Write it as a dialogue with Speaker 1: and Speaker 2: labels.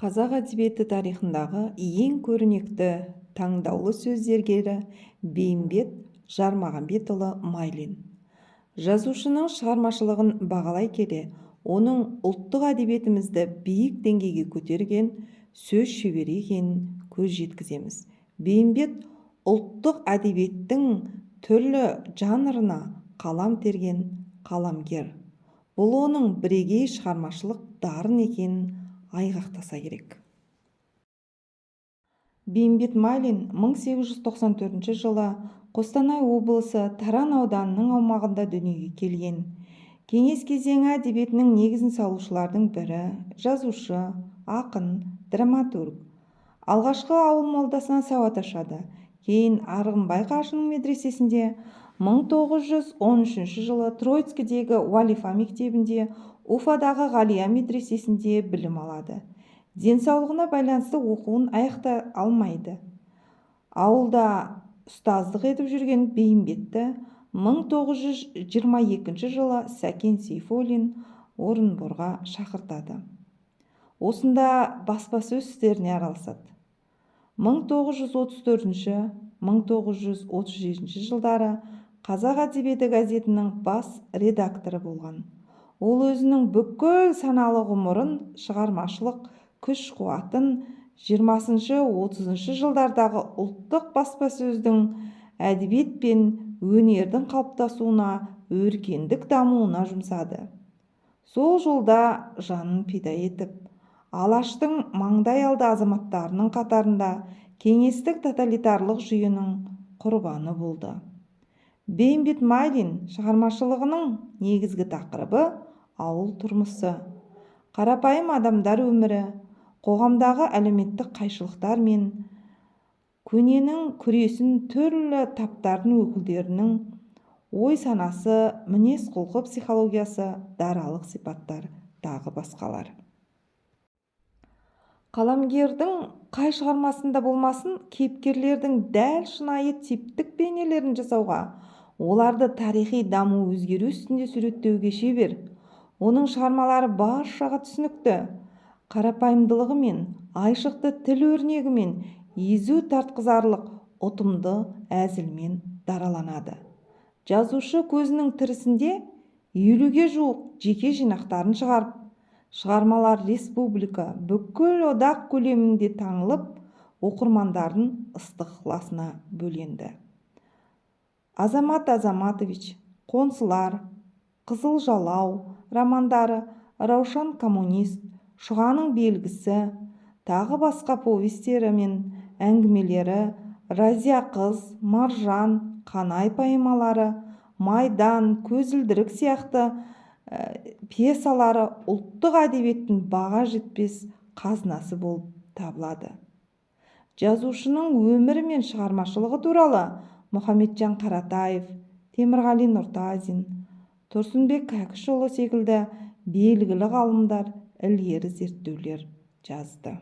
Speaker 1: Қазақ әдебиеті тарихындағы ең көрнекті таңдаулы сөздергері Бейімбет Жармағанбетұлы Майлин. Жазушының шығармашылығын бағалай келе, оның ұлттық әдебиетімізді биік деңгейге көтерген сөз шебері екенін көз жеткіземіз. Бейімбет ұлттық әдебиеттің түрлі жанрына қалам терген қаламгер. Бұл оның бірегей шығармашылық дарын екенін айғақтаса керек. Бейімбет Майлин 1894 жылы Қостанай облысы Таран ауданының аумағында дүниеге келген. Кеңес кезеңі әдебиетінің негізін салушылардың бірі, жазушы, ақын, драматург. Алғашқы ауыл молдасынан сауат ашады. Кейін Арғынбай қажының медресесінде, 1913 жылы Троицкідегі Уалифа мектебінде, Уфадағы Ғалия медресесінде білім алады. Денсаулығына байланысты оқуын аяқтай алмайды. Ауылда ұстаздық етіп жүрген Бейімбетті 1922 жылы Сәкен Сейфуллин Орынборға шақыртады. Осында баспасөз істеріне араласады. 1934-1937 жылдары Қазақ әдебиеті газетінің бас редакторы болған. Ол өзінің бүкіл саналы ғұмырын шығармашылық күш-қуатын 20-30 жылдардағы ұлттық баспасөздің әдебиет пен өнердің қалыптасуына, өркендік дамуына жұмсады. Сол жолда жанын пида етіп, Алаштың маңдайалды азаматтарының қатарында кеңестік тоталитарлық жүйенің құрбаны болды. Бейімбет Майлин шығармашылығының негізгі тақырыбы ауыл тұрмысы, қарапайым адамдар өмірі, қоғамдағы әлеуметтік қайшылықтар мен көненің күресін түрлі таптардың өкілдерінің ой-санасы, мінез-құлқы психологиясы, даралық сипаттар, тағы басқалар. Қаламгердің қай шығармасында болмасын, кейіпкерлердің дәл шынайы типтік бейнелерін жасауға, оларды тарихи даму өзгеру үстінде суреттеуге шебер. Оның шығармалары баршаға түсінікті, қарапайымдылығымен, айшықты тіл өрнегімен, езу тартқызарлық ұтымды әзілмен дараланады. Жазушы көзінің тірісінде 50-ге жуық жеке жинақтарын шығарып, шығармалар республика, бүкіл одақ көлемінде танылып, оқырмандардың ыстық ықыласына бөленді. Азамат Азаматович, Қоңсылар, Қызыл жалау романдары, Раушан коммунист, Шұғаның белгісі, тағы басқа повестері мен әңгімелері, Разия қыз, Маржан, Қанай поэмалары, Майдан, Көзілдірік сияқты пьесалары ұлттық әдебиеттің баға жетпес қазынасы болып табылады. Жазушының өмірі мен шығармашылығы туралы Мұхамеджан Қаратаев, Темірғали Нұртазин, Тұрсынбек Кәкішұлы секілді белгілі ғалымдар ілгері зерттеулер жазды.